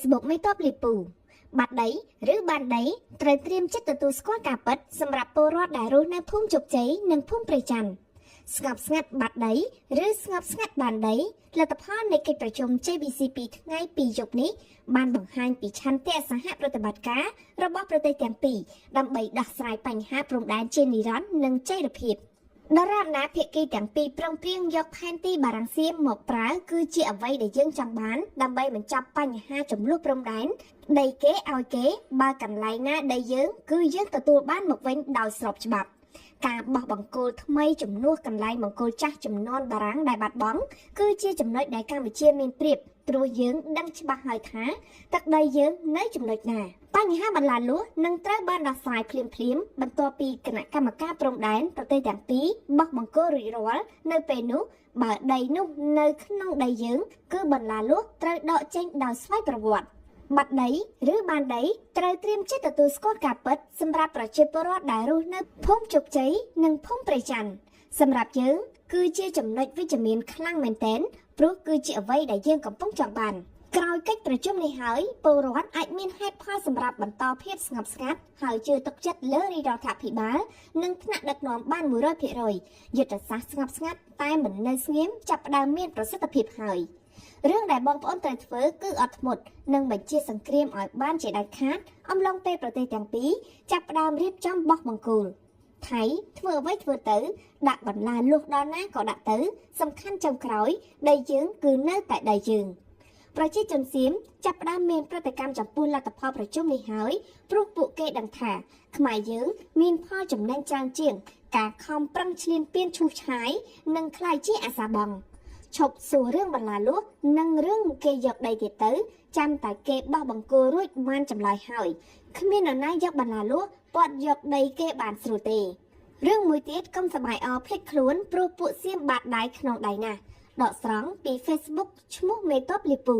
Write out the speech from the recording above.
Facebook មេតបលីពូបាត់ដីឬបានដីត្រូវត្រៀមចិត្តទទួលស្គាល់ការពិតសម្រាប់ពលរដ្ឋដែលរស់នៅភូមិជោគជ័យនិងភូមិព្រៃច័ន្ទស្ងប់ស្ងាត់បាត់ដីឬស្ងប់ស្ងាត់បានដីលទ្ធផលនៃកិច្ចប្រជុំ JBC 2ថ្ងៃ2យប់នេះបានបង្ហាញពីឆន្ទៈសហប្រតិបត្តិការរបស់ប្រទេសទាំងពីរដើម្បីដោះស្រាយបញ្ហាព្រំដែនជានិរន្តរ៍និងចីរភាពដរាបណាភាគីទាំងពីរប្រឹងប្រែងយកផែនទីបារាំងសៀមមកប្រើគឺជាអ្វីដែលយើងចង់បានដើម្បីបញ្ចប់បញ្ហាចំនួនព្រំដែនដីគេឲ្យគេបើកន្លែងណាដីយើងគឺយើងទទួលបានមកវិញដោយស្របច្បាប់ការបោះបង្គោលថ្មីជំនួសកន្លែងបង្គោលចាស់ចំនួនបារាំងដែលបាត់បង់គឺជាចំណុចដែលកម្ពុជាមានប្រៀបព្រោះយើងដឹងច្បាស់ហើយថាទឹកដីយើងនៅចំណុចណាបញ្ហាបន្លាលួសនឹងត្រូវបានដោះស្រាយភ្លាមបន្ទាប់ពីគណៈកម្មការព្រំដែនប្រទេសទាំងពីរបោះបង្គោលរួចរាល់នៅពេលនោះបើដីនោះនៅក្នុងដីយើងគឺបន្លាលួសត្រូវដកចេញដោយស្វ័យប្រវត្តិបាត់ដីឬបានដីត្រូវត្រៀមចិត្តទទួលស្គាល់ការពិតសម្រាប់ប្រជាពលរដ្ឋដែលរស់នៅភូមិជោគជ័យនិងភូមិព្រៃច័ន្ទសម្រាប់យើងគឺជាចំណុចវិជ្ជមានខ្លាំងមែនទែនព្រោះគឺជាអ្វីដែលយើងកំពុងចង់បានក្រោយកិច្ចប្រជុំនេះហើយពលរដ្ឋអាចមានហេតុផលសម្រាប់បន្តភាពស្ងប់ស្ងាត់ហើយជឿទុកចិត្តលើរាជរដ្ឋាភិបាលនិងថ្នាក់ដឹកនាំបាន 100% យុទ្ធសាស្ត្រស្ងប់ស្ងាត់តែមិននៅស្ងៀមចាប់ផ្ដើមមានប្រសិទ្ធភាពហើយរឿងដែលបងប្អូនត្រូវធ្វើគឺអត់ធ្មត់និងបញ្ជាសង្គ្រាមឲ្យបានជាដាច់ខាតអំឡុងពេលប្រទេសទាំងពីរចាប់ផ្ដើមរៀបចំបោះបង្គោលថៃធ្វើអ្វីធ្វើទៅដាក់បន្លាលួសដល់ណាក៏ដាក់ទៅសំខាន់ចុងក្រោយដីយើងគឺនៅតែដីយើងប្រជាជនសៀមចាប់ផ្ដើមមានប្រតិកម្មចំពោះលទ្ធផលប្រជុំនេះហើយព្រោះពួកគេដឹងថាខ្មែរយើងមានផលចំណេញច្រើនជាងការខំប្រឹងឈ្លានពានឈូសឆាយនិងខ្លាយជាអាសាបង់ឈប់សួររឿងបន្លាលួសនិងរឿងគេយកដីទៀតទៅចាំតែគេបោះបង្គោលរួចបានចម្លើយហើយគ្មាននរណាយកបន្លាលួសពាត់យកដីគេបានស្រួលទេរឿងមួយទៀតកុំសប្បាយអរភ្លេចខ្លួនព្រោះពួកសៀមបាត់ដៃក្នុងដៃណាស់ដកស្រង់ពី Facebook ឈ្មោះមេតបលីពូ